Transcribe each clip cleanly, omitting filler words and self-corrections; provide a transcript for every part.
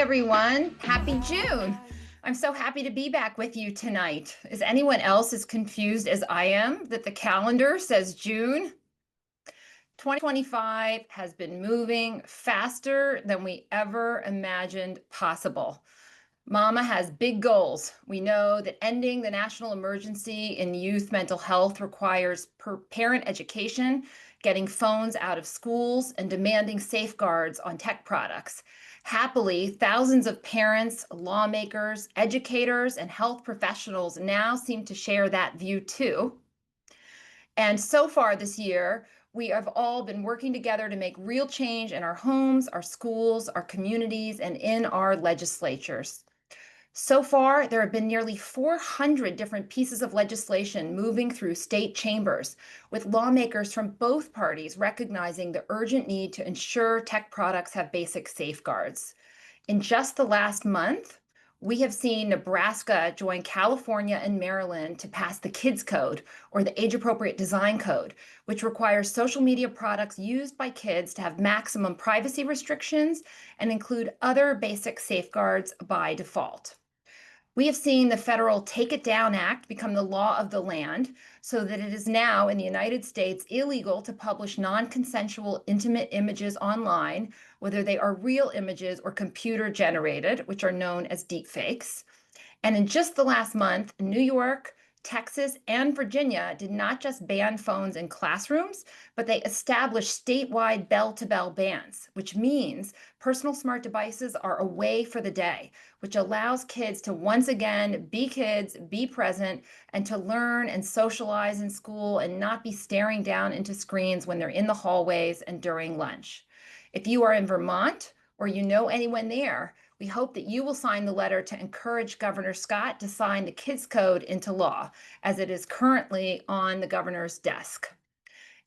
everyone. Happy June. I'm so happy to be back with you tonight. Is anyone else as confused as I am that the calendar says June? 2025 has been moving faster than we ever imagined possible. Mama has big goals. We know that ending the national emergency in youth mental health requires parent education, getting phones out of schools, and demanding safeguards on tech products. Happily, thousands of parents, lawmakers, educators, and health professionals now seem to share that view too. And so far this year, we have all been working together to make real change in our homes, our schools, our communities, and in our legislatures. So far, there have been nearly 400 different pieces of legislation moving through state chambers, with lawmakers from both parties recognizing the urgent need to ensure tech products have basic safeguards. In just the last month, we have seen Nebraska join California and Maryland to pass the Kids Code, or the Age Appropriate Design Code, which requires social media products used by kids to have maximum privacy restrictions and include other basic safeguards by default. We have seen the federal Take It Down Act become the law of the land, so that it is now in the United States illegal to publish non-consensual intimate images online, whether they are real images or computer generated, which are known as deepfakes. And in just the last month, New York, Texas, and Virginia did not just ban phones in classrooms, but they established statewide bell-to-bell bans, which means personal smart devices are away for the day, which allows kids to once again be kids, be present, and to learn and socialize in school and not be staring down into screens when they're in the hallways and during lunch. If you are in Vermont or you know anyone there, we hope that you will sign the letter to encourage Governor Scott to sign the Kids Code into law, as it is currently on the governor's desk.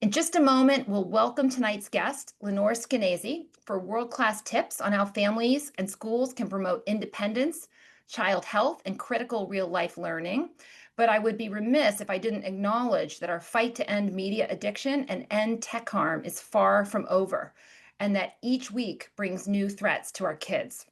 In just a moment, we'll welcome tonight's guest, Lenore Skenazy, for world-class tips on how families and schools can promote independence, child health, and critical real-life learning. But I would be remiss if I didn't acknowledge that our fight to end media addiction and end tech harm is far from over, and that each week brings new threats to our kids.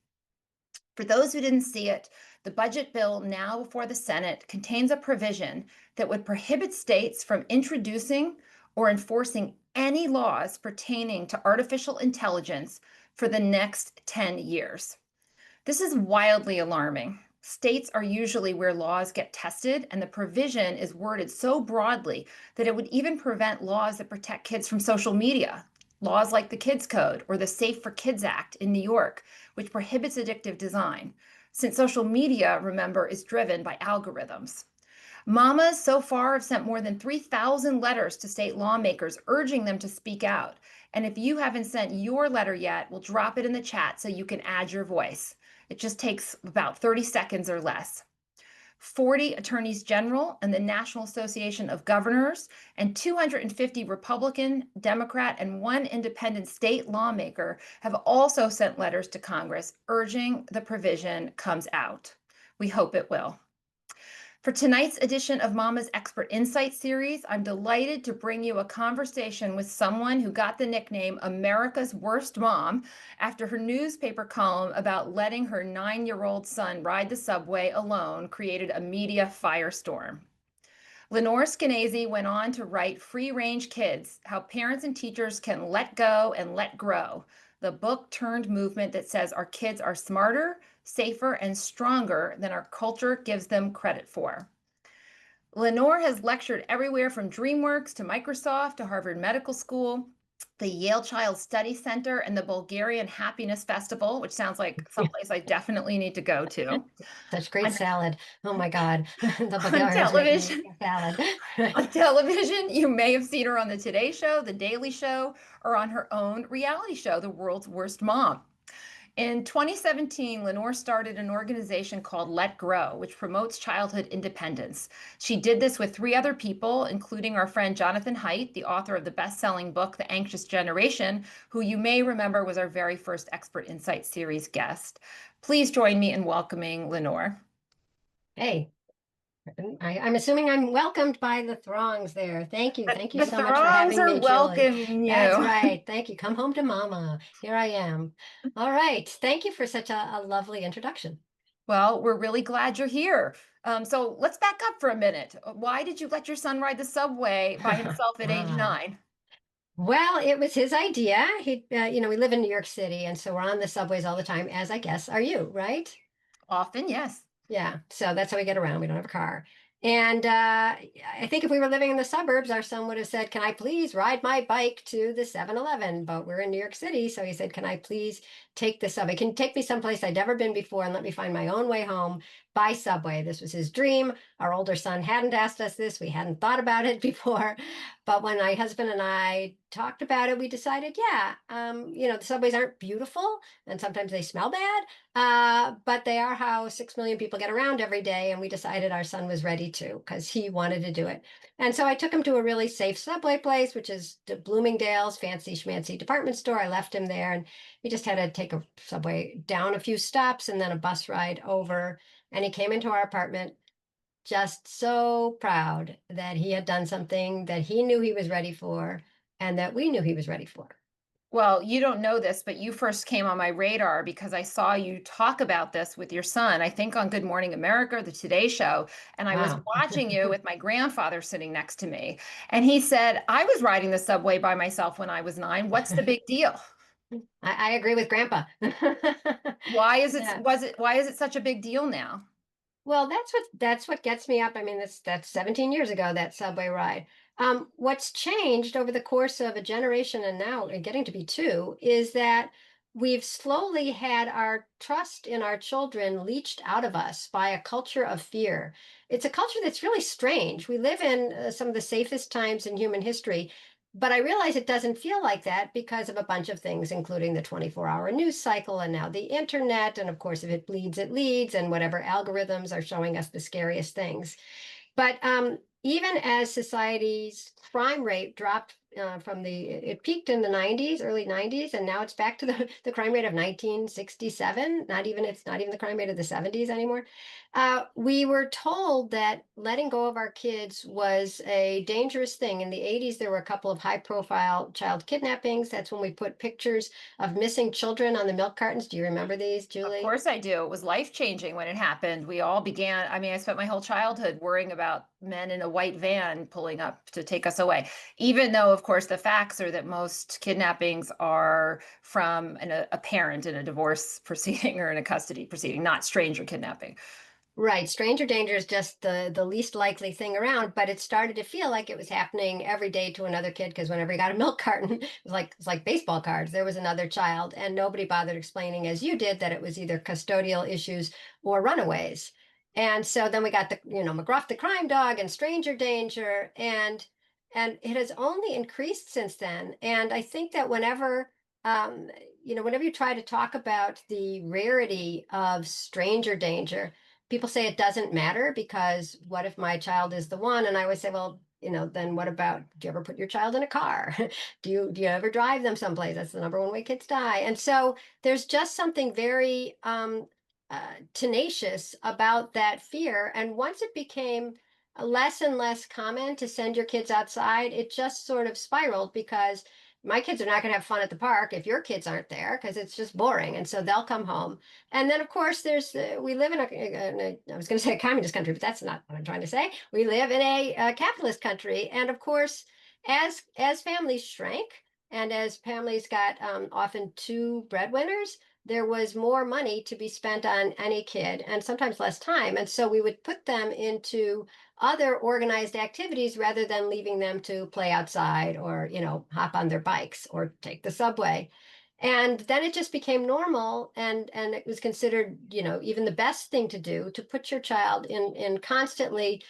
For those who didn't see it, the budget bill now before the Senate contains a provision that would prohibit states from introducing or enforcing any laws pertaining to artificial intelligence for the next 10 years. This is wildly alarming. States are usually where laws get tested, and the provision is worded so broadly that it would even prevent laws that protect kids from social media. Laws like the Kids Code or the Safe for Kids Act in New York, which prohibits addictive design, since social media, remember, is driven by algorithms. Mamas so far have sent more than 3,000 letters to state lawmakers urging them to speak out. And if you haven't sent your letter yet, we'll drop it in the chat so you can add your voice. It just takes about 30 seconds or less. 40 attorneys general and the National Association of Governors and 250 Republican, Democrat, and one independent state lawmaker have also sent letters to Congress urging the provision comes out. We hope it will. For tonight's edition of Mama's Expert Insight series, I'm delighted to bring you a conversation with someone who got the nickname America's Worst Mom after her newspaper column about letting her 9-year-old son ride the subway alone created a media firestorm. Lenore Skenazy went on to write Free Range Kids, How Parents and Teachers Can Let Go and Let Grow, the book turned movement that says our kids are smarter, safer, and stronger than our culture gives them credit for. Lenore has lectured everywhere from DreamWorks to Microsoft to Harvard Medical School, the Yale Child Study Center, and the Bulgarian Happiness Festival, which sounds like someplace I definitely need to go to. Such great salad. Oh my God. The On Bulgarians make television, amazing salad. on television, you may have seen her on The Today Show, The Daily Show, or on her own reality show, The World's Worst Mom. In 2017, Lenore started an organization called Let Grow, which promotes childhood independence. She did this with 3 other people, including our friend Jonathan Haidt, the author of the best-selling book, The Anxious Generation, who you may remember was our very first Expert Insight series guest. Please join me in welcoming Lenore. Hey, I'm assuming I'm welcomed by the throngs there. Thank you. The, Thank you the so much for throngs having are me, Julie. welcoming That's you. right. Thank you. Come home to mama. Here I am. All right. Thank you for such a lovely introduction. Well, we're really glad you're here. So let's back up for a minute. Why did you let your son ride the subway by himself at age Ah. 9? Well, it was his idea. We live in New York City, and so we're on the subways all the time, as I guess are you, right? Often, yes. Yeah, so that's how we get around. We don't have a car. And I think if we were living in the suburbs, our son would have said, "Can I please ride my bike to the 7-Eleven?" But we're in New York City, so he said, "Can I please take the subway? Can you take me someplace I'd never been before and let me find my own way home by subway?" This was his dream. Our older son hadn't asked us this. We hadn't thought about it before. But when my husband and I talked about it, we decided, yeah, the subways aren't beautiful and sometimes they smell bad, but they are how 6 million people get around every day. And we decided our son was ready to because he wanted to do it. And so I took him to a really safe subway place, which is Bloomingdale's fancy schmancy department store. I left him there and we just had to take a subway down a few stops and then a bus ride over. And he came into our apartment just so proud that he had done something that he knew he was ready for and that we knew he was ready for. Well, you don't know this, but you first came on my radar because I saw you talk about this with your son, I think on Good Morning America, the Today Show. And I was Wow. watching you with my grandfather sitting next to me. And he said, I was riding the subway by myself when I was 9. What's the big deal? I agree with Grandpa. Yeah. Why is it such a big deal now? Well, that's what gets me up. I mean, that's 17 years ago, that subway ride. What's changed over the course of a generation and now getting to be two is that we've slowly had our trust in our children leached out of us by a culture of fear. It's a culture that's really strange. We live in some of the safest times in human history, but I realize it doesn't feel like that because of a bunch of things, including the 24-hour news cycle and now the internet. And of course, if it bleeds, it leads, and whatever algorithms are showing us the scariest things. But even as society's crime rate dropped it peaked in the 90s, early 90s, and now it's back to the crime rate of 1967. It's not even the crime rate of the 70s anymore. We were told that letting go of our kids was a dangerous thing. In the 80s, there were a couple of high-profile child kidnappings. That's when we put pictures of missing children on the milk cartons. Do you remember these, Of Julie? course I do. It was life-changing when it happened. We all began, I mean, I spent my whole childhood worrying about men in a white van pulling up to take us away. Even though, of course, the facts are that most kidnappings are from a parent in a divorce proceeding or in a custody proceeding, not stranger kidnapping. Right. Stranger danger is just the least likely thing around, but it started to feel like it was happening every day to another kid because whenever he got a milk carton, it was like baseball cards. There was another child, and nobody bothered explaining, as you did, that it was either custodial issues or runaways. And so then we got McGruff the crime dog and stranger danger, and it has only increased since then. And I think that um, whenever you try to talk about the rarity of stranger danger, people say it doesn't matter because what if my child is the one? And I always say, well, then what about, do you ever put your child in a car? Do you ever drive them someplace? That's the number one way kids die. And so there's just something very tenacious about that fear. And once it became less and less common to send your kids outside, it just sort of spiraled because my kids are not going to have fun at the park if your kids aren't there because it's just boring. And so they'll come home. And then, of course, we live I was going to say a communist country, but that's not what I'm trying to say. We live in a capitalist country. And of course, as families shrank and as families got often two breadwinners, there was more money to be spent on any kid and sometimes less time. And so we would put them into other organized activities rather than leaving them to play outside or, hop on their bikes or take the subway. And then it just became normal and it was considered, even the best thing to do to put your child in constantly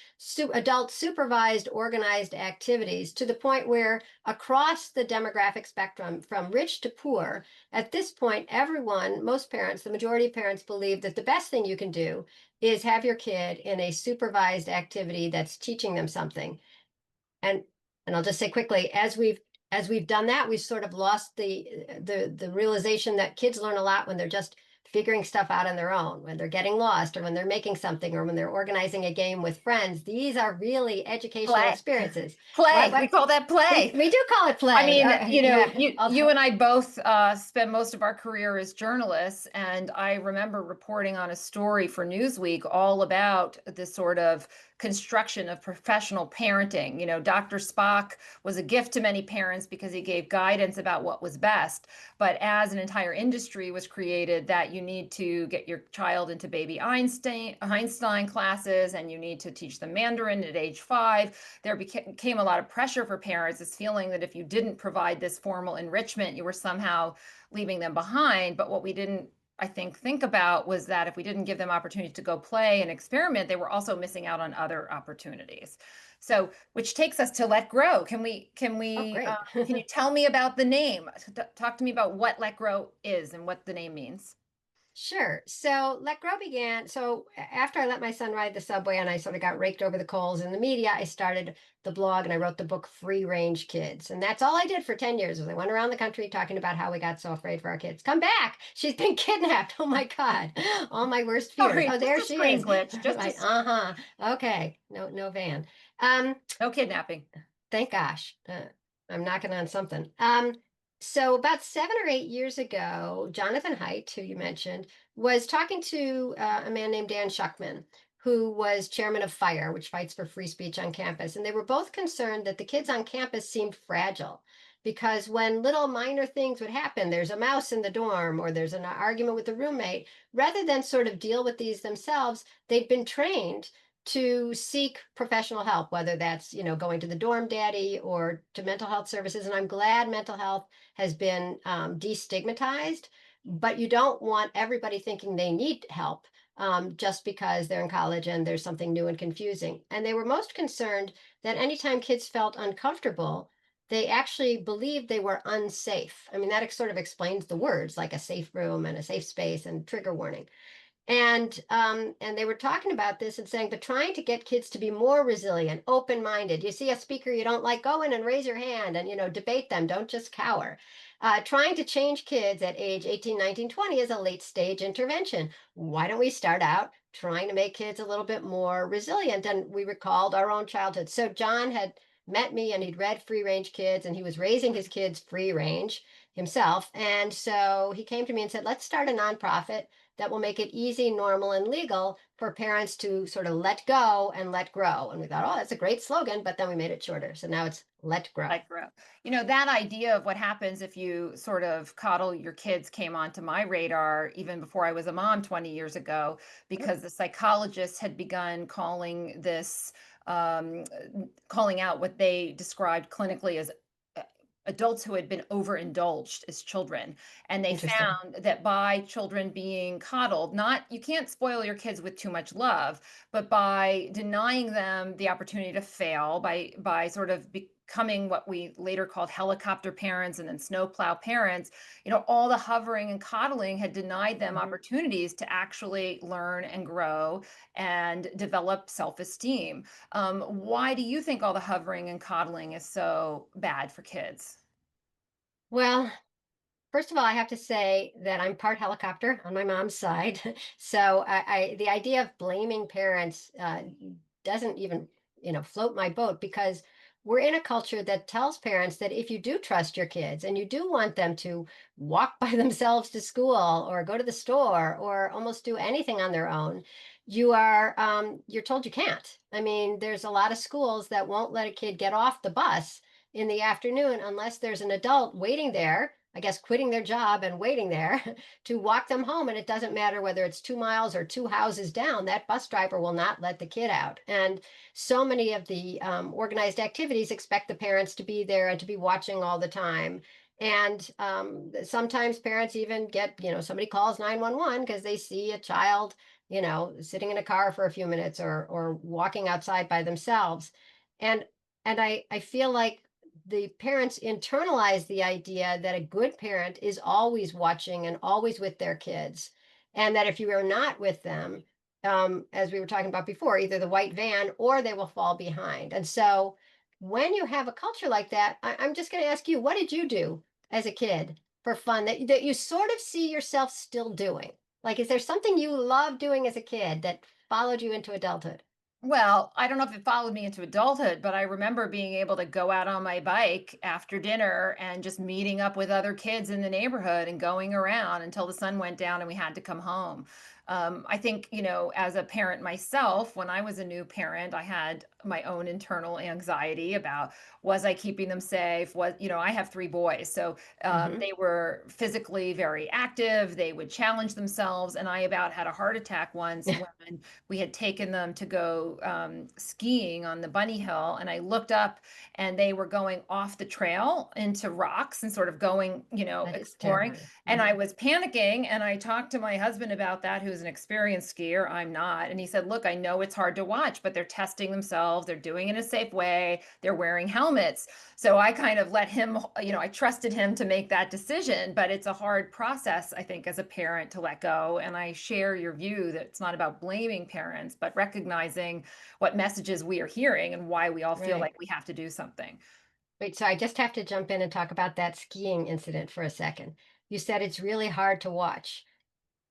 adult supervised organized activities to the point where across the demographic spectrum from rich to poor, at this point most parents, the majority of parents believe that the best thing you can do is have your kid in a supervised activity that's teaching them something. And and I'll just say quickly, as we've done that, we've sort of lost the realization that kids learn a lot when they're just figuring stuff out on their own, when they're getting lost or when they're making something or when they're organizing a game with friends. These are really educational Play. experiences. Play. We What call that we play. we do call it I play. mean, Yeah. you and I both spent most of our career as journalists, and I remember reporting on a story for Newsweek all about this sort of construction of professional parenting. Dr. Spock was a gift to many parents because he gave guidance about what was best. But as an entire industry was created, that you need to get your child into baby Einstein classes, and you need to teach them Mandarin at age 5, there became a lot of pressure for parents, this feeling that if you didn't provide this formal enrichment, you were somehow leaving them behind. But what we didn't, I think about was that if we didn't give them opportunities to go play and experiment, they were also missing out on other opportunities. So, which takes us to Let Grow. Oh, great. Can you tell me about the name? Talk to me about what Let Grow is and what the name means. Sure. So Let Grow began. So after I let my son ride the subway and I sort of got raked over the coals in the media, I started the blog and I wrote the book Free Range Kids. And that's all I did for 10 years was I went around the country talking about how we got so afraid for our kids. Come back. She's been kidnapped. Oh my God. All my worst fears. Sorry, Oh, just there a she screen is. glitch. Right. Uh-huh. Okay. No van. Um, No kidnapping. Thank gosh. I'm knocking on something. So about 7 or 8 years ago, Jonathan Haidt, who you mentioned, was talking to a man named Dan Schuckman, who was chairman of FIRE, which fights for free speech on campus. And they were both concerned that the kids on campus seemed fragile because when little minor things would happen, there's a mouse in the dorm or there's an argument with a roommate, rather than sort of deal with these themselves, they'd been trained to seek professional help, whether that's, going to the dorm daddy or to mental health services. And I'm glad mental health has been destigmatized, but you don't want everybody thinking they need help just because they're in college and there's something new and confusing. And they were most concerned that anytime kids felt uncomfortable, they actually believed they were unsafe. I mean, that sort of explains the words like a safe room and a safe space and trigger warning. And they were talking about this and saying, but trying to get kids to be more resilient, open-minded. You see a speaker you don't like, go in and raise your hand and debate them. Don't just cower. Trying to change kids at age 18, 19, 20 is a late stage intervention. Why don't we start out trying to make kids a little bit more resilient? And we recalled our own childhood. So John had met me and he'd read Free Range Kids and he was raising his kids free range himself. And so he came to me and said, let's start a nonprofit that will make it easy, normal, and legal for parents to sort of let go and let grow. And we thought, oh, that's a great slogan, but then we made it shorter. So now it's Let Grow. Like grow. That idea of what happens if you sort of coddle your kids came onto my radar even before I was a mom 20 years ago, because the psychologists had begun um, calling out what they described clinically as uh, adults who had been overindulged as children. And they Interesting. found that by children being coddled, not, you can't spoil your kids with too much love, but by denying them the opportunity to fail, by sort of becoming what we later called helicopter parents and then snowplow parents, all the hovering and coddling had denied them Mhm. opportunities to actually learn and grow and develop self-esteem. Why do you think all the hovering and coddling is so bad for kids? Well, first of all, I have to say that I'm part helicopter on my mom's side. So the idea of blaming parents doesn't even, float my boat because we're in a culture that tells parents that if you do trust your kids and you do want them to walk by themselves to school or go to the store or almost do anything on their own, you're told you can't. I mean, there's a lot of schools that won't let a kid get off the bus in the afternoon unless there's an adult waiting there, I guess quitting their job and waiting there to walk them home. And it doesn't matter whether it's 2 miles or two houses down, that bus driver will not let the kid out. And so many of the organized activities expect the parents to be there and to be watching all the time. And sometimes parents even get, somebody calls 911 because they see a child, sitting in a car for a few minutes or walking outside by themselves. And and I feel like the parents internalize the idea that a good parent is always watching and always with their kids. And that if you are not with them, as we were talking about before, either the white van or they will fall behind. And so when you have a culture like that, I'm just going to ask you, what did you do as a kid for fun that you sort of see yourself still doing? Like, is there something you loved doing as a kid that followed you into adulthood? Well, I don't know if it followed me into adulthood, but I remember being able to go out on my bike after dinner and just meeting up with other kids in the neighborhood and going around until the sun went down and we had to come home. I think, as a parent myself, when I was a new parent, I had my own internal anxiety about was I keeping them safe? I have three boys, so Hmm. they were physically very active. They would challenge themselves, and I about had a heart attack once when we had taken them to go skiing on the bunny hill, and I looked up and they were going off the trail into rocks and sort of going, That is exploring. terrifying. And Hmm. I was panicking, and I talked to my husband about that, who's an experienced skier. I'm not. And he said, look, I know it's hard to watch, but they're testing themselves, they're doing it in a safe way, they're wearing helmets. So I kind of let him, I trusted him to make that decision, but it's a hard process, I think, as a parent to let go. And I share your view that it's not about blaming parents, but recognizing what messages we are hearing and why we all feel Right. like we have to do something. Wait, so I just have to jump in and talk about that skiing incident for a second. You said it's really hard to watch.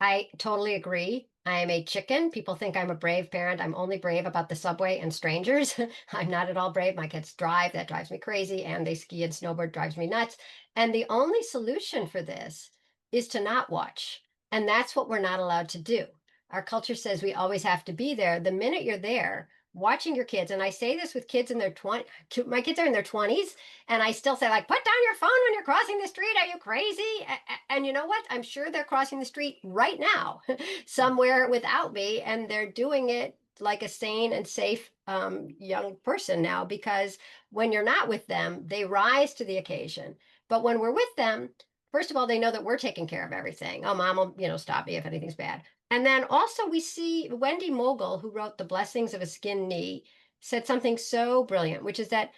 I totally agree. I am a chicken. People think I'm a brave parent. I'm only brave about the subway and strangers. I'm not at all brave. My kids drive. That drives me crazy. And they ski and snowboard, drives me nuts. And the only solution for this is to not watch. And that's what we're not allowed to do. Our culture says we always have to be there. The minute you're there, watching your kids, and I say this with kids in their 20s, my kids are in their 20s, and I still say, like, put down your phone when you're crossing the street. Are you crazy? And you know what? I'm sure they're crossing the street right now, somewhere without me, and they're doing it like a sane and safe young person now, because when you're not with them, they rise to the occasion. But when we're with them, first of all, they know that we're taking care of everything. Oh, mom will, stop me if anything's bad. And then also we see Wendy Mogul, who wrote The Blessings of a Skinned Knee, said something so brilliant, which is that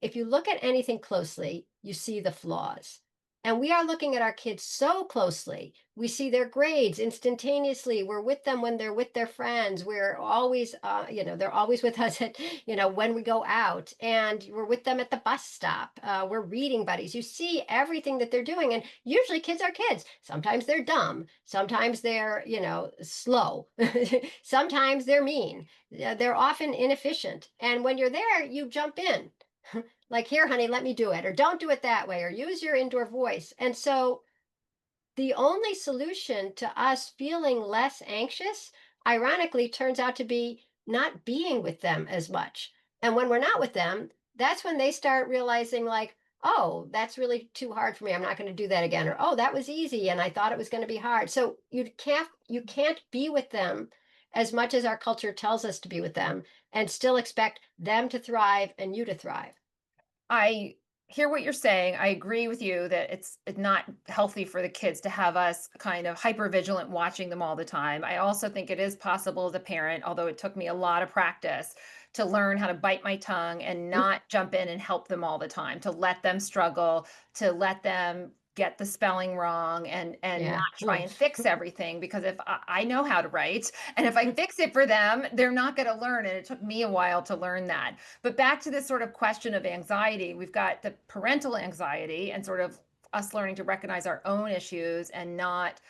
if you look at anything closely, you see the flaws. And we are looking at our kids so closely. We see their grades instantaneously. We're with them when they're with their friends. We're always, they're always with us at, when we go out, and we're with them at the bus stop. We're reading buddies. You see everything that they're doing. And usually kids are kids. Sometimes they're dumb. Sometimes they're, slow. Sometimes they're mean. They're often inefficient. And when you're there, you jump in. Like, here, honey, let me do it, or don't do it that way, or use your indoor voice. And so the only solution to us feeling less anxious, ironically, turns out to be not being with them as much. And when we're not with them, that's when they start realizing, like, oh, that's really too hard for me. I'm not going to do that again. Or, oh, that was easy and I thought it was going to be hard. So you can't be with them as much as our culture tells us to be with them and still expect them to thrive and you to thrive. I hear what you're saying. I agree with you that it's not healthy for the kids to have us kind of hyper vigilant watching them all the time. I also think it is possible as a parent, although it took me a lot of practice to learn how to bite my tongue and not jump in and help them all the time, to let them struggle, to let them get the spelling wrong and not Yeah. try and fix everything, because if I know how to write and if I fix it for them, they're not going to learn, and it took me a while to learn that. But back to this sort of question of anxiety, we've got the parental anxiety and sort of us learning to recognize our own issues and not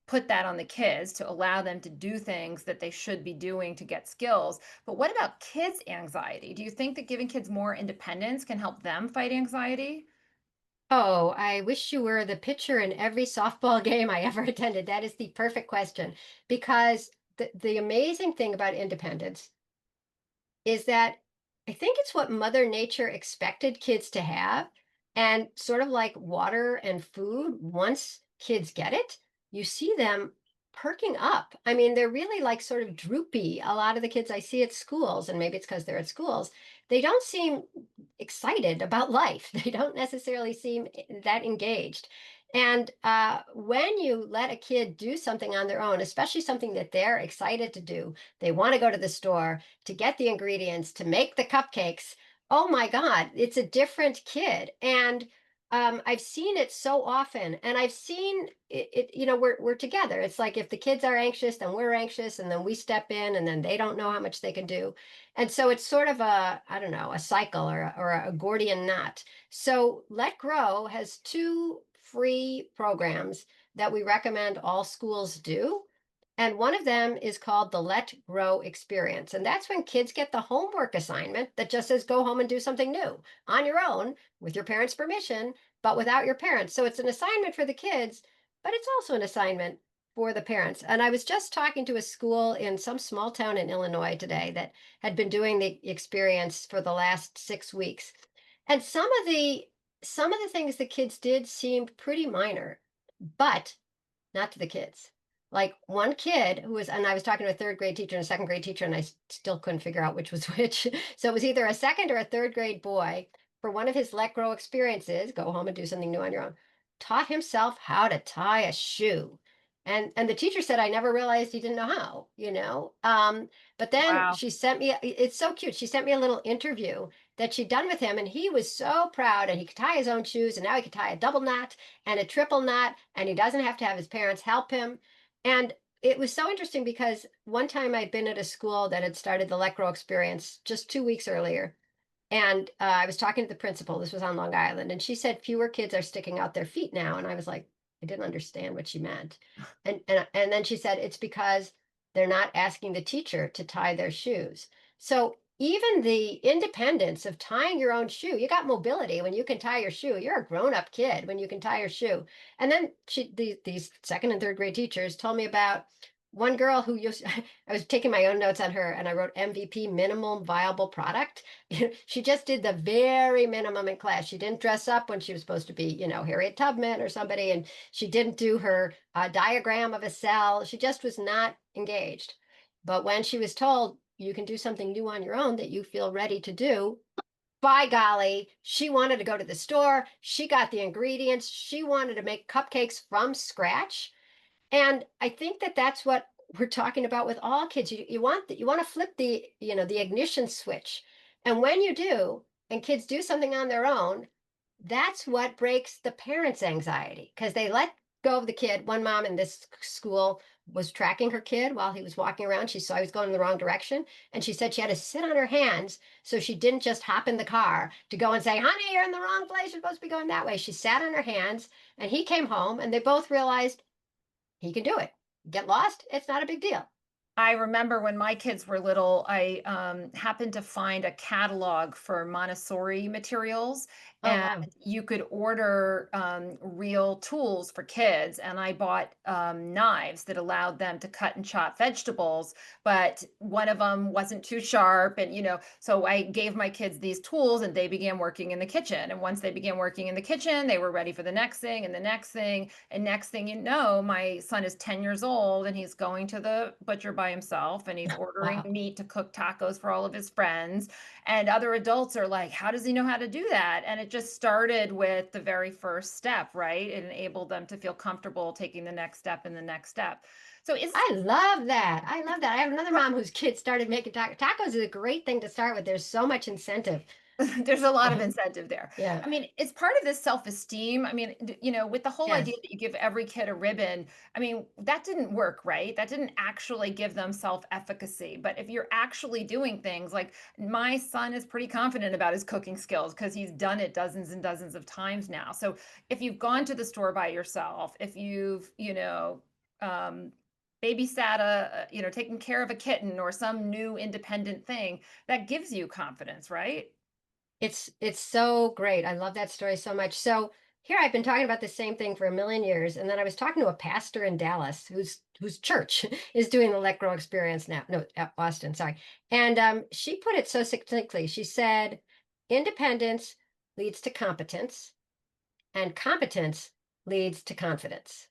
put that on the kids to allow them to do things that they should be doing to get skills. But what about kids' anxiety? Do you think that giving kids more independence can help them fight anxiety? Oh, I wish you were the pitcher in every softball game I ever attended. That is the perfect question. Because the amazing thing about independence is that I think it's what Mother Nature expected kids to have. And sort of like water and food, once kids get it, you see them perking up. I mean, they're really like sort of droopy. A lot of the kids I see at schools, and maybe it's because they're at schools, they don't seem excited about life. They don't necessarily seem that engaged. And when you let a kid do something on their own, especially something that they're excited to do, they want to go to the store to get the ingredients to make the cupcakes. Oh my God, it's a different kid. And I've seen it so often, and I've seen we're together. It's like if the kids are anxious, then we're anxious, and then we step in, and then they don't know how much they can do. And so it's sort of a, I don't know, a cycle or a Gordian knot. So Let Grow has two free programs that we recommend all schools do. And one of them is called the Let Grow experience. And that's when kids get the homework assignment that just says go home and do something new on your own with your parents' permission, but without your parents. So it's an assignment for the kids, but it's also an assignment for the parents. And I was just talking to a school in some small town in Illinois today that had been doing the experience for the last 6 weeks. And some of the things the kids did seemed pretty minor, but not to the kids. Like one kid who was, and I was talking to a third grade teacher and a second grade teacher, and I still couldn't figure out which was which. So it was either a second or a third grade boy for one of his let grow experiences, go home and do something new on your own, taught himself how to tie a shoe. And the teacher said, I never realized he didn't know how. But then Wow. she sent me, it's so cute. She sent me a little interview that she'd done with him, and he was so proud, and he could tie his own shoes, and now he could tie a double knot and a triple knot, and he doesn't have to have his parents help him. And it was so interesting because one time I'd been at a school that had started the Let Grow experience just 2 weeks earlier. And I was talking to the principal. This was on Long Island, and she said fewer kids are sticking out their feet now. And I was like, I didn't understand what she meant. And then she said it's because they're not asking the teacher to tie their shoes. So even the independence of tying your own shoe, you got mobility when you can tie your shoe. You're a grown-up kid when you can tie your shoe. And then these second and third grade teachers told me about one girl who used, I was taking my own notes on her, and I wrote MVP, minimum viable product. She just did the very minimum in class. She didn't dress up when she was supposed to be, Harriet Tubman or somebody, and she didn't do her diagram of a cell. She just was not engaged. But when she was told you can do something new on your own that you feel ready to do, by golly, she wanted to go to the store. She got the ingredients. She wanted to make cupcakes from scratch. And I think that that's what we're talking about with all kids. You want to flip the ignition switch. And when you do, and kids do something on their own, that's what breaks the parents' anxiety because they let go of the kid. One mom in this school was tracking her kid while he was walking around. She saw he was going in the wrong direction. And she said she had to sit on her hands so she didn't just hop in the car to go and say, honey, you're in the wrong place. You're supposed to be going that way. She sat on her hands and he came home and they both realized he can do it. Get lost, it's not a big deal. I remember when my kids were little, I happened to find a catalog for Montessori materials, Oh, and wow. you could order real tools for kids. And I bought knives that allowed them to cut and chop vegetables, but one of them wasn't too sharp. And, so I gave my kids these tools and they began working in the kitchen. And once they began working in the kitchen, they were ready for the next thing and the next thing. And next thing you know, my son is 10 years old and he's going to the butcher by himself and he's ordering Wow. meat to cook tacos for all of his friends. And other adults are like, how does he know how to do that? And it just started with the very first step, right? It enabled them to feel comfortable taking the next step and the next step. So it's I love that. I love that. I have another mom whose kids started making tacos is a great thing to start with. There's so much incentive. there's a lot of incentive there. Yeah. I mean, it's part of this self-esteem. I mean, with the whole idea Yes. that you give every kid a ribbon, I mean, that didn't work, right? That didn't actually give them self-efficacy. But if you're actually doing things like my son is pretty confident about his cooking skills because he's done it dozens and dozens of times now. So if you've gone to the store by yourself, if you've, um, babysat taken care of a kitten or some new independent thing, that gives you confidence, right? It's so great. I love that story so much. So here I've been talking about the same thing for a million years, and then I was talking to a pastor in Dallas whose church is doing the Let Grow experience now. No, Austin, sorry. And she put it so succinctly. She said, independence leads to competence, and competence leads to confidence.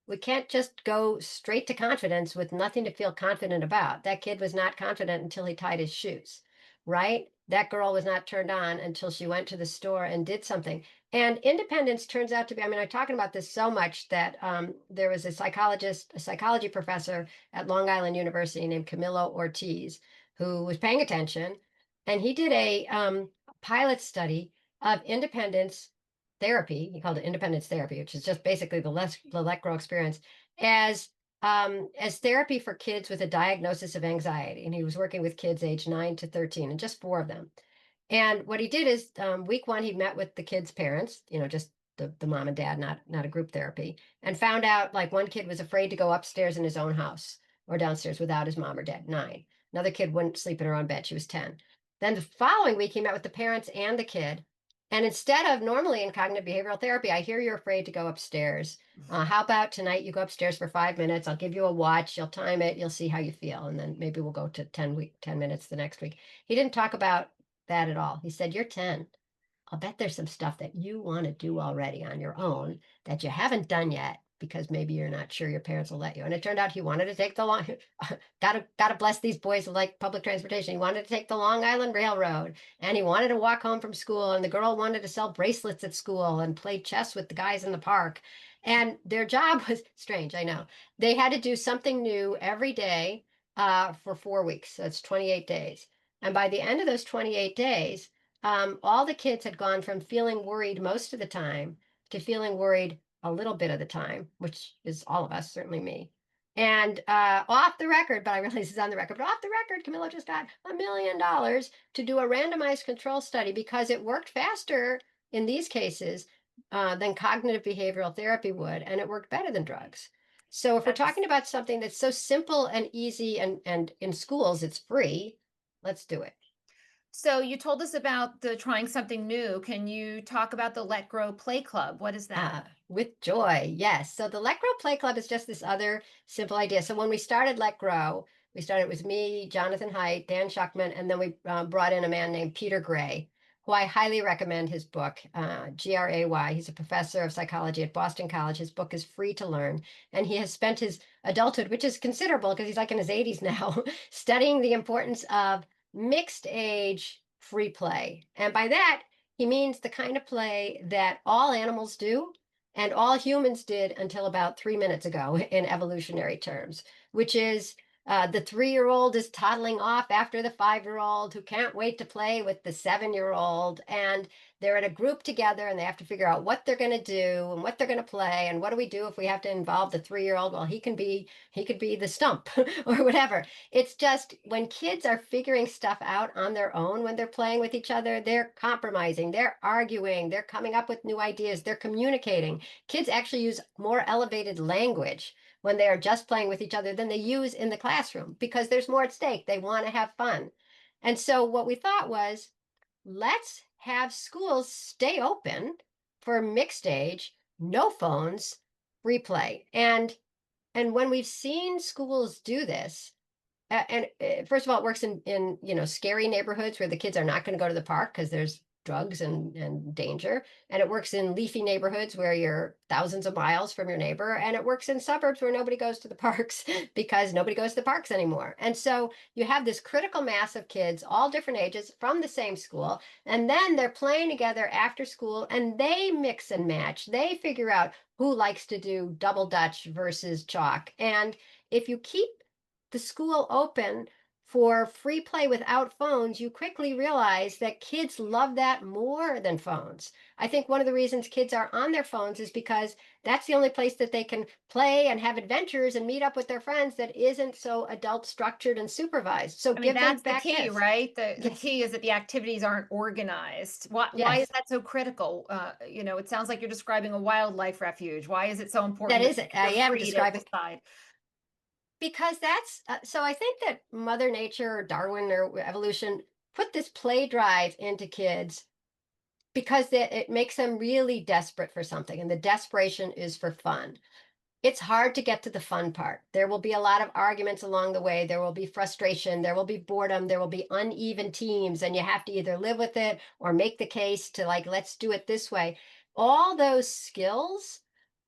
We can't just go straight to confidence with nothing to feel confident about. That kid was not confident until he tied his shoes, right? That girl was not turned on until she went to the store and did something. And independence turns out to be, I mean, I'm talking about this so much that there was a psychology professor at Long Island University named Camilo Ortiz, who was paying attention. And he did a pilot study of independence therapy. He called it independence therapy, which is just basically the let grow experience as therapy for kids with a diagnosis of anxiety. And he was working with kids age 9 to 13, and just four of them. And what he did is week one, he met with the kids' parents, just the mom and dad, not a group therapy, and found out like one kid was afraid to go upstairs in his own house or downstairs without his mom or dad, 9. Another kid wouldn't sleep in her own bed. She was 10. Then the following week, he met with the parents and the kid. And instead of normally in cognitive behavioral therapy, I hear you're afraid to go upstairs. How about tonight you go upstairs for 5 minutes? I'll give you a watch. You'll time it. You'll see how you feel. And then maybe we'll go to 10 minutes the next week. He didn't talk about that at all. He said, you're 10. I'll bet there's some stuff that you want to do already on your own that you haven't done yet because maybe you're not sure your parents will let you. And it turned out he wanted to take the long, gotta bless these boys who like public transportation. He wanted to take the Long Island Railroad and he wanted to walk home from school. And the girl wanted to sell bracelets at school and play chess with the guys in the park. And their job was strange, I know. They had to do something new every day for 4 weeks. So it's 28 days. And by the end of those 28 days, all the kids had gone from feeling worried most of the time to feeling worried a little bit of the time, which is all of us, certainly me. And off the record, but I realize it's on the record, but off the record, Camilla just got $1 million to do a randomized control study because it worked faster in these cases than cognitive behavioral therapy would, and it worked better than drugs. So if we're That's talking about something that's so simple and easy and in schools it's free, let's do it. so you told us about the trying something new. Can you talk about the Let Grow Play Club? What is that? With joy, yes. So the Let Grow Play Club is just this other simple idea. So when we started Let Grow, we started with me, Jonathan Haidt, Dan Schuckman, and then we brought in a man named Peter Gray, who I highly recommend his book, Gray. He's a professor of psychology at Boston College. His book is free to learn, and he has spent his adulthood, which is considerable because he's like in his 80s now, studying the importance of mixed age free play. And by that, he means the kind of play that all animals do and all humans did until about 3 minutes ago in evolutionary terms, which is the 3-year-old is toddling off after the 5-year-old who can't wait to play with the 7-year-old. And they're in a group together and they have to figure out what they're going to do and what they're going to play. And what do we do if we have to involve the 3-year-old? Well, he could be the stump or whatever. It's just when kids are figuring stuff out on their own, when they're playing with each other, they're compromising, they're arguing, they're coming up with new ideas, they're communicating. Kids actually use more elevated language when they are just playing with each other than they use in the classroom because there's more at stake. They want to have fun. And so what we thought was, let's have schools stay open for mixed age, no phones, free play. And when we've seen schools do this, and first of all, it works in scary neighborhoods where the kids are not going to go to the park because there's drugs and danger. And it works in leafy neighborhoods where you're thousands of miles from your neighbor. And it works in suburbs where nobody goes to the parks because nobody goes to the parks anymore. And so you have this critical mass of kids, all different ages, from the same school. And then they're playing together after school and they mix and match. They figure out who likes to do double dutch versus chalk. And if you keep the school open for free play without phones, you quickly realize that kids love that more than phones. I think one of the reasons kids are on their phones is because that's the only place that they can play and have adventures and meet up with their friends that isn't so adult structured and supervised. So I mean, give them that's the back key, this. right? The Yes, key is that the activities aren't organized. Why is yes, that so critical? It sounds like you're describing a wildlife refuge. Why is it so that important that is it. kids I are am free to describing decide? because that's so I think that Mother Nature or Darwin or evolution put this play drive into kids because it makes them really desperate for something, and the desperation is for fun. It's hard to get to the fun part. There will be a lot of arguments along the way. There will be frustration. There will be boredom. There will be uneven teams, and you have to either live with it or make the case to like, let's do it this way. All those skills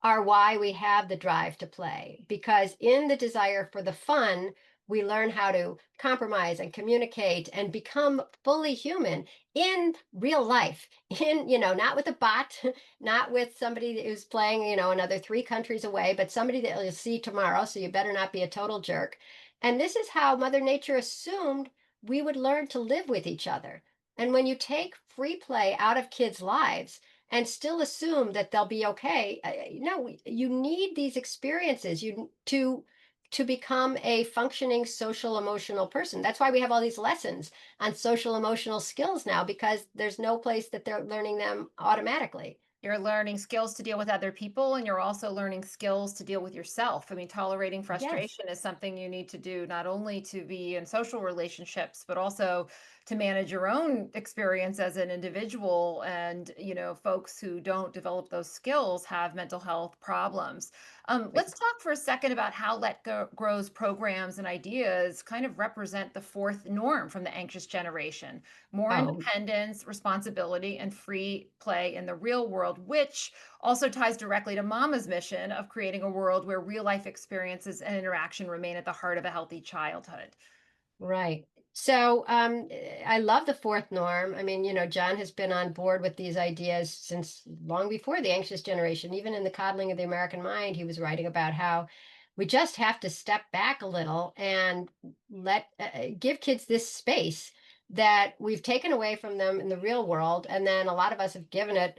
are why we have the drive to play, because in the desire for the fun, we learn how to compromise and communicate and become fully human in real life, not with a bot, not with somebody who's playing, another 3 countries away, but somebody that you'll see tomorrow. So you better not be a total jerk. And this is how Mother Nature assumed we would learn to live with each other. And when you take free play out of kids' lives and still assume that they'll be okay, no, you need these experiences to become a functioning social emotional person. That's why we have all these lessons on social emotional skills now, because there's no place that they're learning them automatically. You're learning skills to deal with other people, and you're also learning skills to deal with yourself. I mean, tolerating Yes. frustration is something you need to do not only to be in social relationships, but also to manage your own experience as an individual. And, folks who don't develop those skills have mental health problems. Right. Let's talk for a second about how Let Go Grow's programs and ideas kind of represent the fourth norm from the anxious generation: more Oh, independence, responsibility, and free play in the real world, which also ties directly to Mama's mission of creating a world where real life experiences and interaction remain at the heart of a healthy childhood. right. So, I love the fourth norm. I mean, John has been on board with these ideas since long before the anxious generation. Even in The Coddling of the American Mind, he was writing about how we just have to step back a little and give kids this space that we've taken away from them in the real world, and then a lot of us have given it,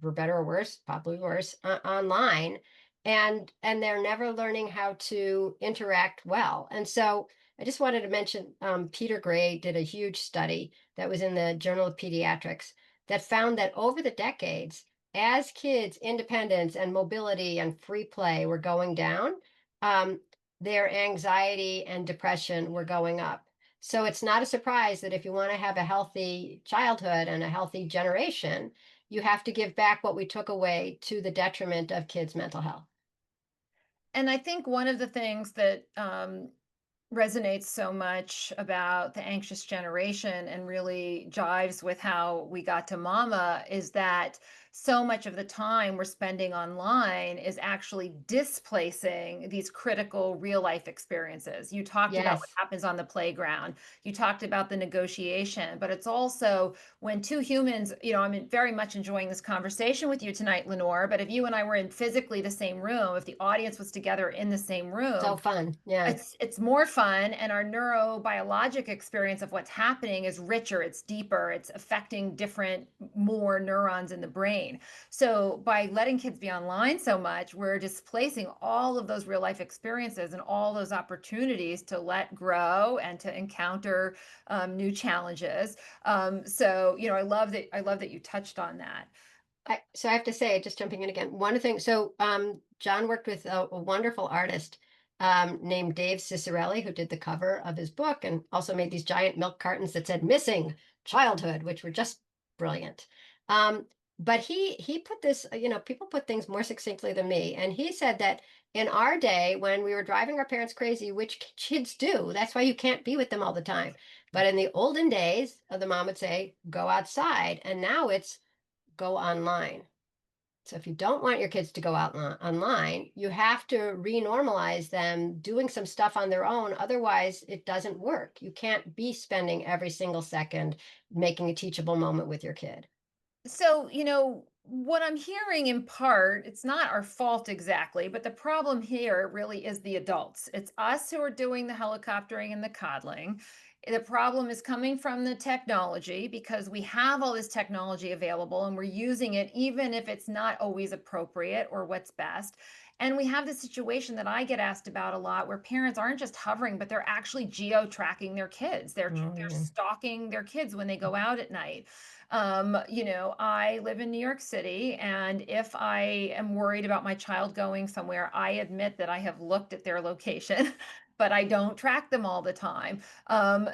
for better or worse, probably worse, online, and they're never learning how to interact well. And so I just wanted to mention Peter Gray did a huge study that was in the Journal of Pediatrics that found that over the decades, as kids' independence and mobility and free play were going down, um, their anxiety and depression were going up. So it's not a surprise that if you want to have a healthy childhood and a healthy generation, you have to give back what we took away to the detriment of kids' mental health. And I think one of the things that resonates so much about the anxious generation and really jives with how we got to Mama is that so much of the time we're spending online is actually displacing these critical real life experiences. You talked about what Yes, happens on the playground. You talked about the negotiation, but it's also when two humans, I'm very much enjoying this conversation with you tonight, Lenore, but if you and I were in physically the same room, if the audience was together in the same so room, fun. Yeah. it's more fun, and our neurobiologic experience of what's happening is richer, it's deeper, it's affecting different more neurons in the brain. So by letting kids be online so much, we're displacing all of those real life experiences and all those opportunities to let grow and to encounter new challenges. So I love that you touched on that. So I have to say, just jumping in again, one thing. So John worked with a wonderful artist named Dave Cicerelli, who did the cover of his book and also made these giant milk cartons that said "Missing Childhood," which were just brilliant. Um, but he put this, people put things more succinctly than me, and he said that in our day, when we were driving our parents crazy, which kids do, that's why you can't be with them all the time. But in the olden days, the mom would say, "Go outside," and now it's go online. So if you don't want your kids to go out online, you have to renormalize them doing some stuff on their own. Otherwise, it doesn't work. You can't be spending every single second making a teachable moment with your kid. So, what I'm hearing in part, it's not our fault exactly, but the problem here really is the adults. It's us who are doing the helicoptering and the coddling. The problem is coming from the technology because we have all this technology available and we're using it even if it's not always appropriate or what's best. And we have this situation that I get asked about a lot where parents aren't just hovering, but they're actually geo-tracking their kids. Oh, They're yeah. stalking their kids when they go out at night. I live in New York City, and if I am worried about my child going somewhere, I admit that I have looked at their location, but I don't track them all the time.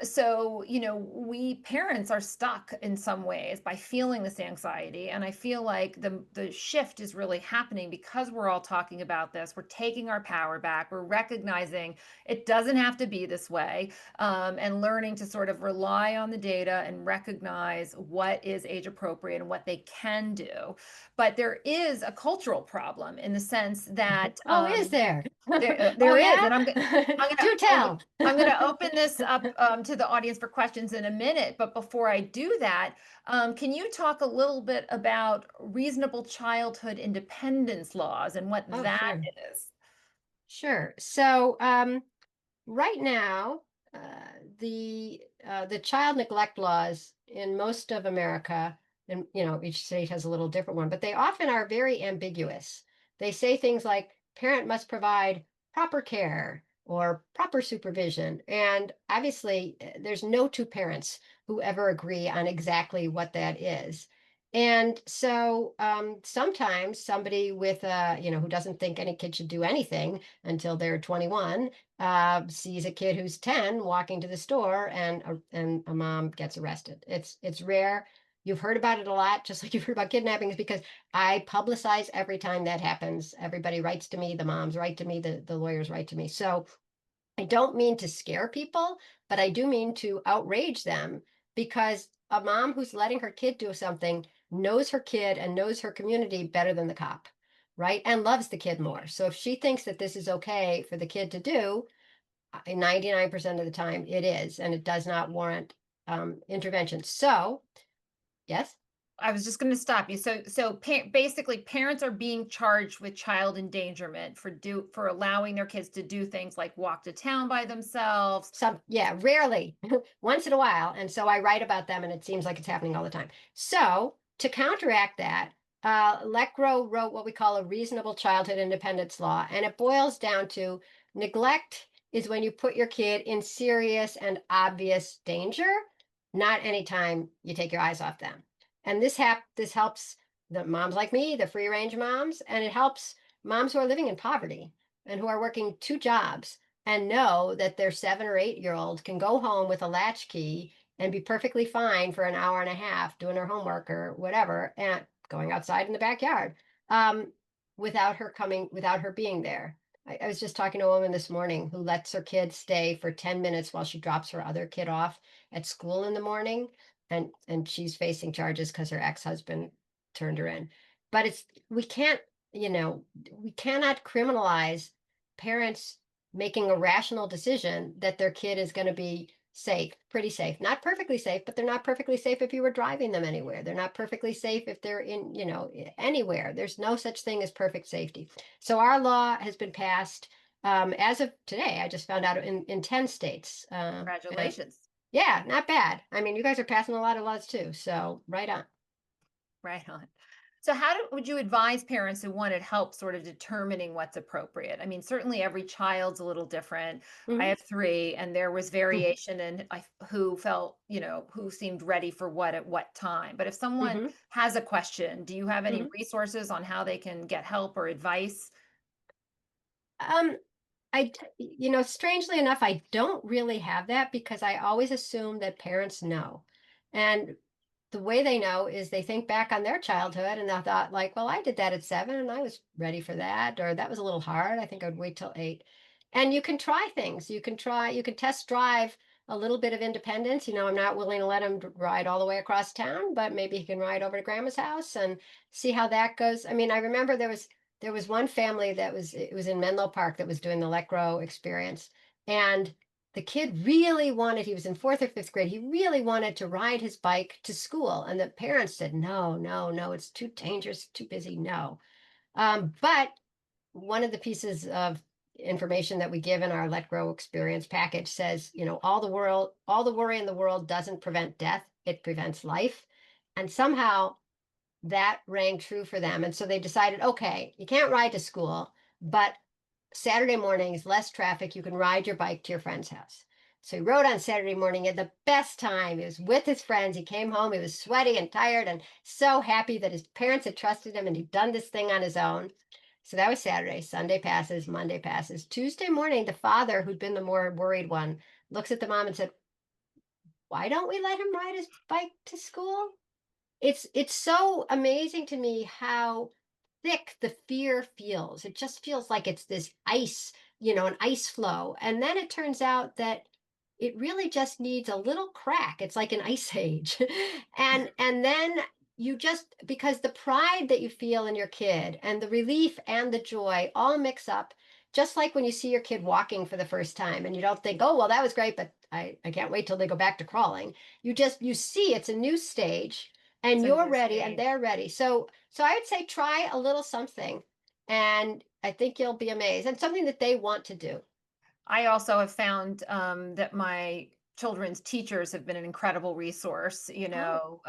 So, we parents are stuck in some ways by feeling this anxiety. And I feel like the shift is really happening because we're all talking about this. We're taking our power back. We're recognizing it doesn't have to be this way, and learning to sort of rely on the data and recognize what is age appropriate and what they can do. But there is a cultural problem in the sense that Oh, is there? Oh, there is, and yeah? I'm gonna Do tell. I'm gonna open this up to the audience for questions in a minute. But before I do that, can you talk a little bit about reasonable childhood independence laws and what Oh, that sure. is? Sure. So, right now, the child neglect laws in most of America, and each state has a little different one, but they often are very ambiguous. They say things like parent must provide proper care or proper supervision, and obviously, there's no two parents who ever agree on exactly what that is. And so sometimes somebody with who doesn't think any kid should do anything until they're 21 sees a kid who's 10 walking to the store, and a mom gets arrested. It's rare. You've heard about it a lot, just like you've heard about kidnappings, because I publicize every time that happens. Everybody writes to me, the moms write to me, the lawyers write to me. So I don't mean to scare people, but I do mean to outrage them, because a mom who's letting her kid do something knows her kid and knows her community better than the cop, right? And loves the kid more. So if she thinks that this is okay for the kid to do, 99% of the time it is, and it does not warrant intervention. So, yes. I was just going to stop you. Basically, parents are being charged with child endangerment for allowing their kids to do things like walk to town by themselves. Yeah, rarely, once in a while. And so I write about them, and it seems like it's happening all the time. So to counteract that, Lecro wrote what we call a reasonable childhood independence law, and it boils down to neglect is when you put your kid in serious and obvious danger, not anytime you take your eyes off them. And this helps the moms like me, the free range moms, and it helps moms who are living in poverty and who are working two jobs and know that their 7 or 8 year old can go home with a latchkey and be perfectly fine for an hour and a half doing her homework or whatever, and going outside in the backyard, um, without her being there. I was just talking to a woman this morning who lets her kid stay for 10 minutes while she drops her other kid off at school in the morning. And she's facing charges because her ex-husband turned her in. But we can't, we cannot criminalize parents making a rational decision that their kid is going to be safe, pretty safe, not perfectly safe, but they're not perfectly safe if you were driving them anywhere. They're not perfectly safe if they're in, anywhere. There's no such thing as perfect safety. So our law has been passed as of today. I just found out in 10 states. And Congratulations. yeah, not bad. I mean, you guys are passing a lot of laws too. So right on. Right on. So would you advise parents who wanted help sort of determining what's appropriate? I mean, certainly every child's a little different. I Hmm. have three, and there was variation in who felt, who seemed ready for what at what time. But if someone Hmm. has a question, do you have any Hmm. resources on how they can get help or advice? Um, strangely enough, I don't really have that because I always assume that parents know. And the way they know is they think back on their childhood and they thought, like, well, I did that at 7 and I was ready for that, or that was a little hard. I think I'd wait till 8. And you can try things. You can test drive a little bit of independence. I'm not willing to let him ride all the way across town, but maybe he can ride over to grandma's house and see how that goes. I mean, I remember there was one family it was in Menlo Park that was doing the Let Grow experience. And the kid really wanted, he was in fourth or fifth grade, he really wanted to ride his bike to school. And the parents said, no, no, no, it's too dangerous, too busy, no. But one of the pieces of information that we give in our Let Grow experience package says, all the worry in the world doesn't prevent death, it prevents life. And somehow that rang true for them. And so they decided, okay, you can't ride to school, but Saturday mornings, less traffic, you can ride your bike to your friend's house. So he rode on Saturday morning, at the best time. He was with his friends. He came home, he was sweaty and tired and so happy that his parents had trusted him and he'd done this thing on his own. So that was Saturday. Sunday passes, Monday passes. Tuesday morning, the father, who'd been the more worried one, looks at the mom and said, why don't we let him ride his bike to school? It's so amazing to me how thick the fear feels. It just feels like it's this ice, an ice flow. And then it turns out that it really just needs a little crack. It's like an ice age. And then you just, because the pride that you feel in your kid and the relief and the joy all mix up, just like when you see your kid walking for the first time and you don't think, oh, well, that was great, but I can't wait till they go back to crawling. You see it's a new stage and It's a you're new ready and stage. they're ready. So I would say try a little something, and I think you'll be amazed, and something that they want to do. I also have found that my children's teachers have been an incredible resource, Oh.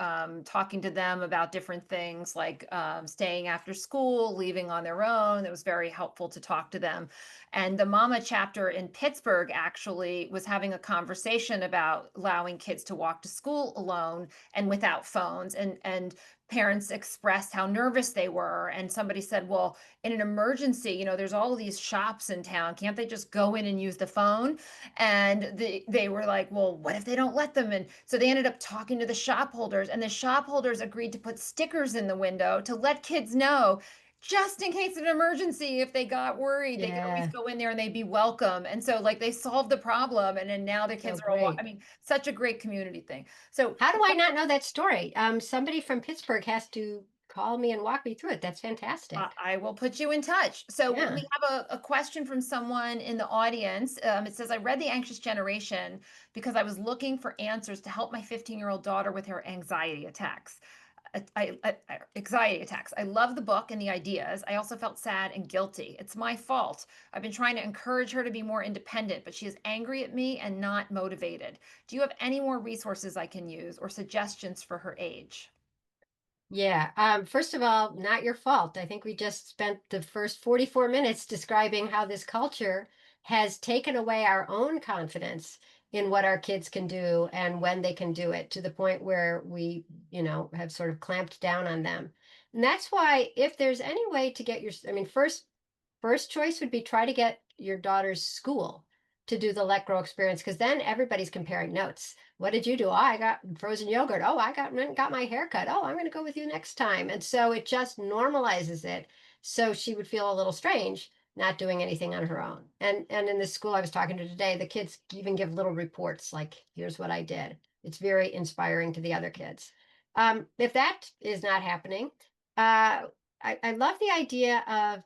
talking to them about different things like staying after school, leaving on their own. It was very helpful to talk to them. And the Mama chapter in Pittsburgh actually was having a conversation about allowing kids to walk to school alone and without phones. And parents expressed how nervous they were. And somebody said, well, in an emergency, there's all these shops in town. Can't they just go in and use the phone? And they were like, well, what if they don't let them? And so they ended up talking to the shop holders, and the shop holders agreed to put stickers in the window to let kids know, just in case of an emergency, if they got worried, they could always Yeah. go in there and they'd be welcome. And so, like, they solved the problem, and then now the Oh, kids are all, I great. mean, such a great community thing. So How do I not know that story? Somebody from Pittsburgh has to call me and walk me through it. That's fantastic. I will put you in touch. So we Yeah. have a question from someone in the audience. It says, I read The Anxious Generation because I was looking for answers to help my 15-year-old daughter with her anxiety attacks. Anxiety attacks. I love the book and the ideas. I also felt sad and guilty. It's my fault. I've been trying to encourage her to be more independent, but she is angry at me and not motivated. Do you have any more resources I can use or suggestions for her age? Yeah. First of all, not your fault. I think we just spent the first 44 minutes describing how this culture has taken away our own confidence in what our kids can do and when they can do it to the point where we, have sort of clamped down on them. And that's why if there's any way to get I mean, first choice would be try to get your daughter's school to do the Let Grow experience because then everybody's comparing notes. What did you do? Oh, I got frozen yogurt. Oh, I got my hair cut. Oh, I'm going to go with you next time. And so it just normalizes it. So she would feel a little strange not doing anything on her own. And in the school I was talking to today, the kids even give little reports like, here's what I did. It's very inspiring to the other kids. If that is not happening, I love the idea of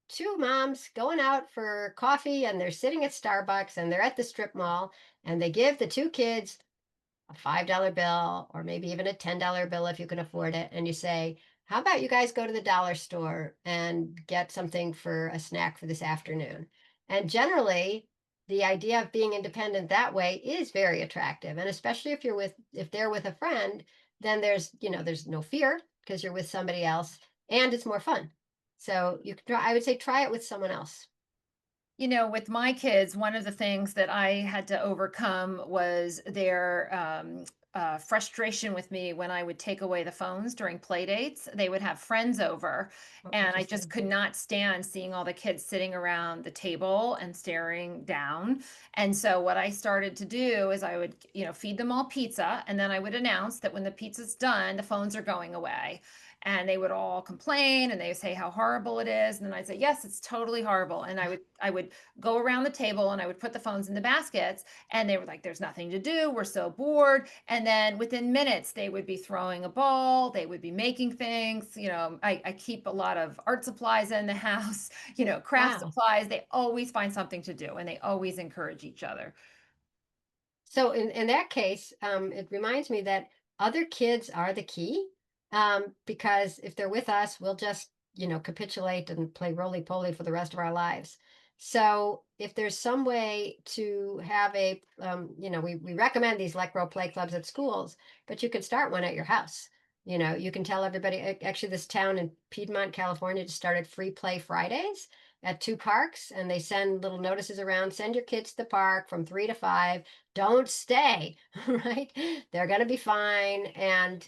two moms going out for coffee and they're sitting at Starbucks and they're at the strip mall and they give the two kids a $5 bill or maybe even a $10 bill if you can afford it. And you say, how about you guys go to the dollar store and get something for a snack for this afternoon? And generally, the idea of being independent that way is very attractive. And especially if they're with a friend, then there's no fear because you're with somebody else and it's more fun. So you could I would say try it with someone else. With my kids, one of the things that I had to overcome was their frustration with me when I would take away the phones during play dates. They would have friends over, Oh, and I just interesting. could not stand seeing all the kids sitting around the table and staring down. And so, what I started to do is I would, feed them all pizza, and then I would announce that when the pizza's done, the phones are going away. And they would all complain and they would say how horrible it is, and then I'd say, yes, it's totally horrible. And I would go around the table and I would put the phones in the baskets, and they were like, there's nothing to do, we're so bored. And then within minutes they would be throwing a ball, they would be making things. I keep a lot of art supplies in the house, craft Wow. supplies. They always find something to do, and they always encourage each other. So in that case, it reminds me that other kids are the key, because if they're with us, we'll just capitulate and play roly poly for the rest of our lives. So if there's some way to have we recommend these Let Grow play clubs at schools, but you could start one at your house. You can tell everybody. Actually, this town in Piedmont, California, just started free play Fridays at two parks, and they send little notices around. Send your kids to the park from 3 to 5, don't stay, right? They're going to be fine. And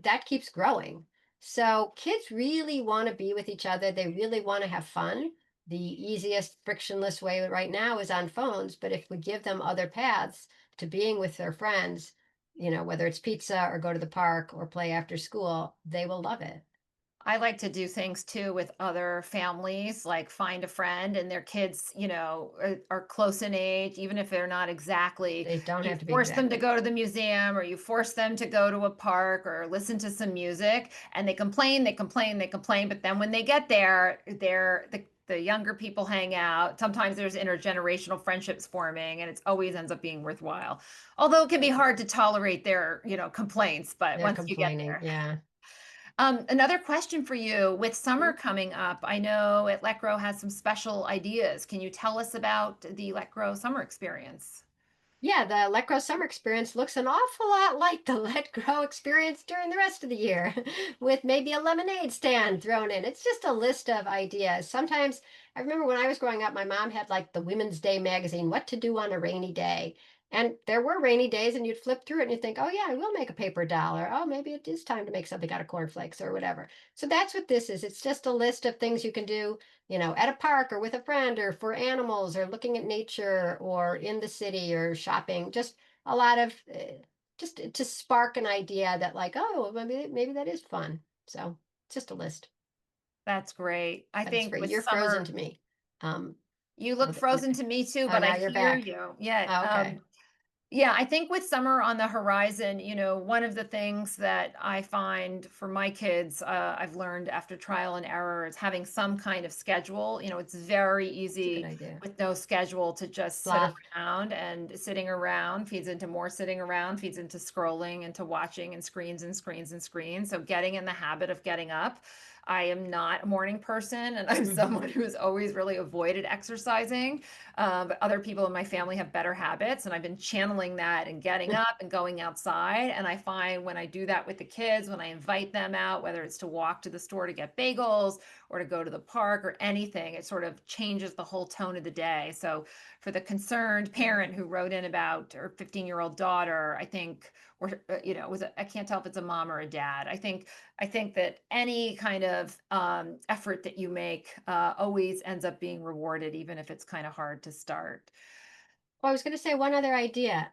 that keeps growing. So kids really want to be with each other. They really want to have fun. The easiest frictionless way right now is on phones. But if we give them other paths to being with their friends, whether it's pizza or go to the park or play after school, they will love it. I like to do things too with other families, like find a friend and their kids, are close in age, even if they're not exactly. They don't You have to be force them to exactly. go to the museum, or you force them to go to a park or listen to some music, and they complain, they complain, they complain. But then when they get there, the younger people hang out. Sometimes there's intergenerational friendships forming, and it always ends up being worthwhile. Although it can be hard to tolerate their, complaints, but They're once you get complaining. there. Yeah. Another question for you. With summer Mhm. coming up, I know at Let Grow has some special ideas. Can you tell us about the Let Grow summer experience? Yeah, the Let Grow summer experience looks an awful lot like the Let Grow experience during the rest of the year, with maybe a lemonade stand thrown in. It's just a list of ideas. Sometimes I remember when I was growing up, my mom had like the Women's Day magazine, What to Do on a Rainy Day. And there were rainy days, and you'd flip through it and you think, oh, yeah, I will make a paper doll, or oh, maybe it is time to make something out of cornflakes or whatever. So that's what this is. It's just a list of things you can do, at a park or with a friend or for animals or looking at nature or in the city or shopping. Just a lot of, just to spark an idea that, like, oh, maybe that is fun. So it's just a list, That's great. I but it's think great. with You're frozen summer, to me. Um, you look frozen to me too, oh, but I now you're hear back. you. Yeah. Oh, okay. Yeah, I think with summer on the horizon, one of the things that I find for my kids, I've learned after trial and error is having some kind of schedule. It's very It's a good easy idea. with no schedule to just sit Fluff. around, and sitting around feeds into more sitting around, feeds into scrolling, into watching and screens and screens and screens. So getting in the habit of getting up. I am not a morning person, and I'm Hmm. someone who's always really avoided exercising. But other people in my family have better habits, and I've been channeling that and getting up and going outside. And I find when I do that with the kids, when I invite them out, whether it's to walk to the store to get bagels or to go to the park or anything, it sort of changes the whole tone of the day. So for the concerned parent who wrote in about her 15-year-old daughter, I think, or I can't tell if it's a mom or a dad. I think that any kind of effort that you make always ends up being rewarded, even if it's kind of hard to start. Well, I was going to say one other idea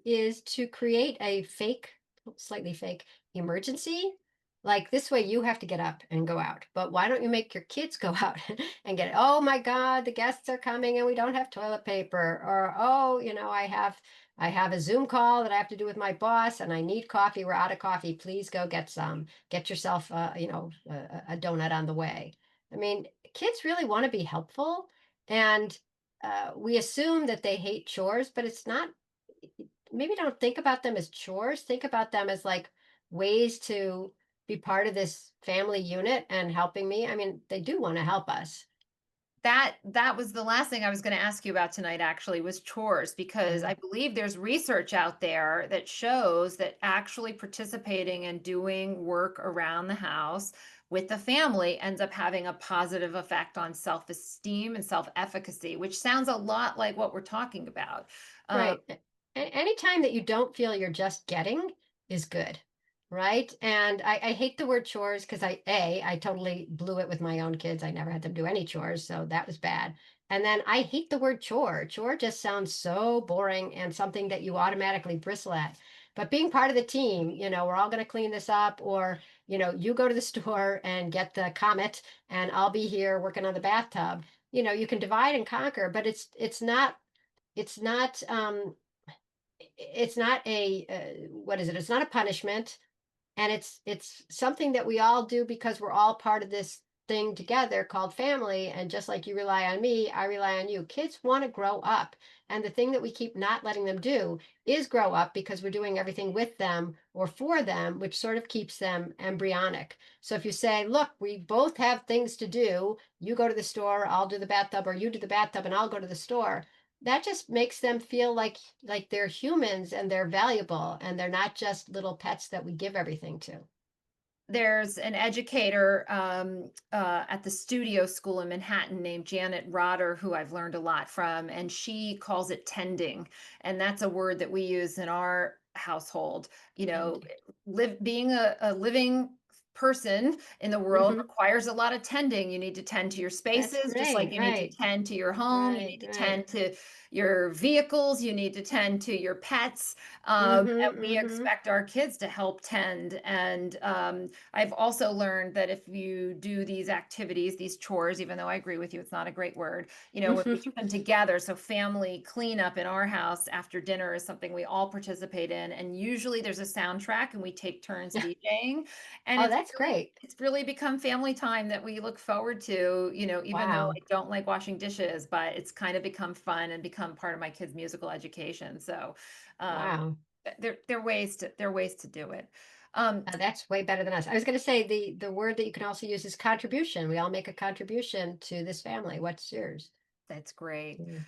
is to create a fake, slightly fake emergency. Like this way, you have to get up and go out. But why don't you make your kids go out and get it? Oh my God, the guests are coming and we don't have toilet paper. Or oh, I have a Zoom call that I have to do with my boss and I need coffee. We're out of coffee. Please go get some. Get yourself, a donut on the way. I mean, kids really want to be helpful, and we assume that they hate chores, but it's not. Maybe don't think about them as chores. Think about them as like ways to be part of this family unit and helping me. I mean, they do want to help us. That was the last thing I was going to ask you about tonight, actually, was chores, because Yeah. I believe there's research out there that shows that actually participating and doing work around the house with the family ends up having a positive effect on self-esteem and self-efficacy, which sounds a lot like what we're talking about. Um, Right. Anytime that you don't feel you're just getting is good. Right. And I hate the word chores because I totally blew it with my own kids. I never had them do any chores. So that was bad. And then I hate the word chore. Chore just sounds so boring and something that you automatically bristle at. But being part of the team, we're all going to clean this up, or, you go to the store and get the Comet and I'll be here working on the bathtub. You can divide and conquer, but it's not it's not a what is it? It's not a punishment, and it's something that we all do because we're all part of this thing together called family. And just like you rely on me, I rely on you. Kids want to grow up, and the thing that we keep not letting them do is grow up because we're doing everything with them or for them, which sort of keeps them embryonic. So if you say, look, we both have things to do, you go to the store, I'll do the bathtub, or you do the bathtub and I'll go to the store, that just makes them feel like they're humans and they're valuable and they're not just little pets that we give everything to. there's an educator at the studio school in Manhattan named Janet Rotter, who I've learned a lot from, and she calls it tending. And that's a word that we use in our household. Tending. Being a living person in the world Hmm. requires a lot of tending. You need to tend to your That's spaces, just like great. you need to Right. tend to your home, you Right. need to Right. tend to your vehicles, you need to tend to your pets. And we Hmm. expect our kids to help tend. And I've also learned that if you do these activities, these chores, even though I agree with you, it's not a great word, when we do Hmm. them together, so family cleanup in our house after dinner is something we all participate in. And usually there's a soundtrack and we take turns DJing. And Oh, it's that's really, great. it's really become family time that we look forward to, even though Wow. I don't like washing dishes, but it's kind of become fun and become part of my kids' musical education. So um, Wow. there are ways to do it. Um, That's way better than us. I was going to say the word that you can also use is contribution. We all make a contribution to this family. What's yours? that's great. Yeah.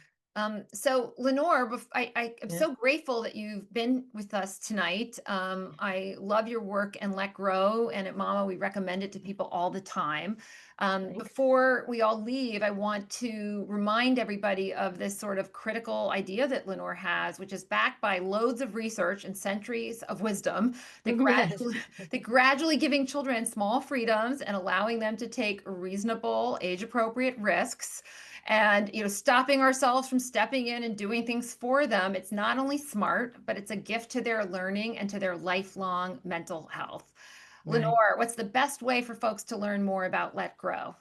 So Lenore, I am Yeah. so grateful that you've been with us tonight. I love your work and Let Grow, and at Mama, we recommend it to people all the time. Thanks. Before we all leave, I want to remind everybody of this sort of critical idea that Lenore has, which is backed by loads of research and centuries of wisdom that Yes. gradually giving children small freedoms and allowing them to take reasonable, age-appropriate risks and stopping ourselves from stepping in and doing things for them. It's not only smart, but it's a gift to their learning and to their lifelong mental health. Right. Lenore, what's the best way for folks to learn more about Let Grow?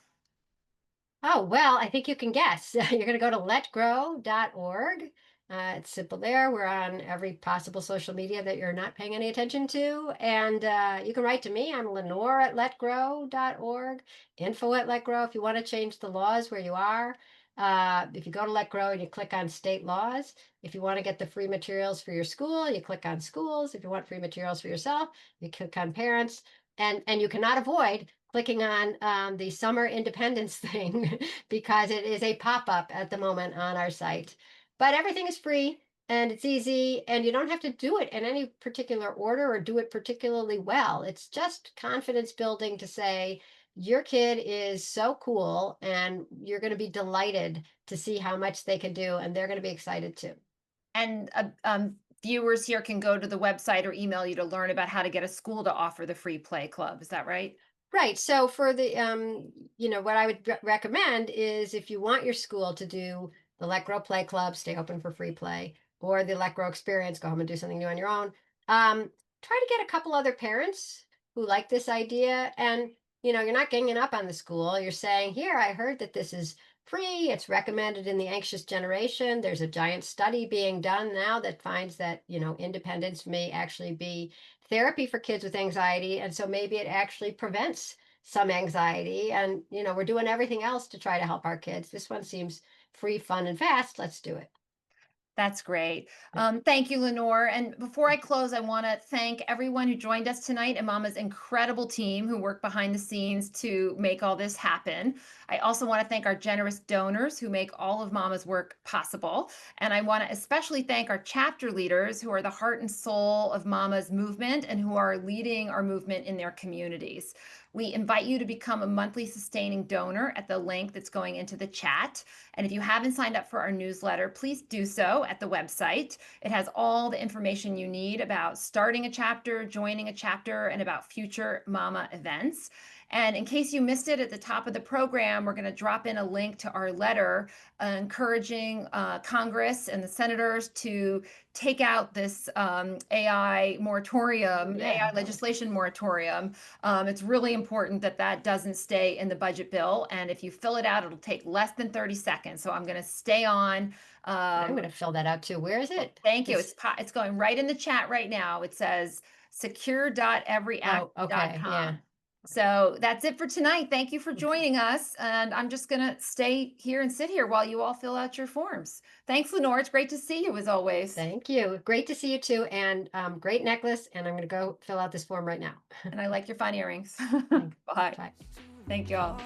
Oh, well, I think you can guess. You're going to go to letgrow.org. It's simple there. We're on every possible social media that you're not paying any attention to. And you can write to me. I'm Lenore at letgrow.org, info at letgrow if you want to change the laws where you are. If you go to Let Grow and you click on state laws, if you want to get the free materials for your school, you click on schools. If you want free materials for yourself, you click on parents. And you cannot avoid clicking on the summer independence thing because it is a pop-up at the moment on our site. But everything is free and it's easy, and you don't have to do it in any particular order or do it particularly well. It's just confidence building to say, your kid is so cool, and you're going to be delighted to see how much they can do, and they're going to be excited too. And viewers here can go to the website or email you to learn about how to get a school to offer the free play club. Is that right? Right. So for the what I would recommend is if you want your school to do the Let Grow Play Club, stay open for free play, or the Let Grow Experience, go home and do something new on your own. Try to get a couple other parents who like this idea, and you're not ganging up on the school. You're saying, "Here, I heard that this is free. It's recommended in the anxious generation. There's a giant study being done now that finds that, independence may actually be therapy for kids with anxiety. And so maybe it actually prevents some anxiety. And, we're doing everything else to try to help our kids. This one seems free, fun, and fast. Let's do it." That's great. Yeah. Thank you, Lenore. And before I close, I want to thank everyone who joined us tonight and Mama's incredible team who worked behind the scenes to make all this happen. I also want to thank our generous donors who make all of Mama's work possible. And I want to especially thank our chapter leaders who are the heart and soul of Mama's movement and who are leading our movement in their communities. We invite you to become a monthly sustaining donor at the link that's going into the chat. And if you haven't signed up for our newsletter, please do so at the website. It has all the information you need about starting a chapter, joining a chapter, and about future Mama events. And in case you missed it at the top of the program, we're going to drop in a link to our letter encouraging Congress and the senators to take out this AI moratorium, Yeah. AI legislation moratorium. It's really important that that doesn't stay in the budget bill. And if you fill it out, it'll take less than 30 seconds. So I'm going to stay on. I'm Um, going to fill that out too. Where is it? Thank you. This. It's going right in the chat right now. It says Oh, okay. Yeah. secure.everyact.com. So that's it for tonight. Thank you for joining us. And I'm just going to stay here and sit here while you all fill out your forms. Thanks, Lenore. It's great to see you as always. Thank you. Great to see you too. And great necklace. And I'm going to go fill out this form right now. And I like your fun earrings. Thanks. Bye. Bye. Thank you all.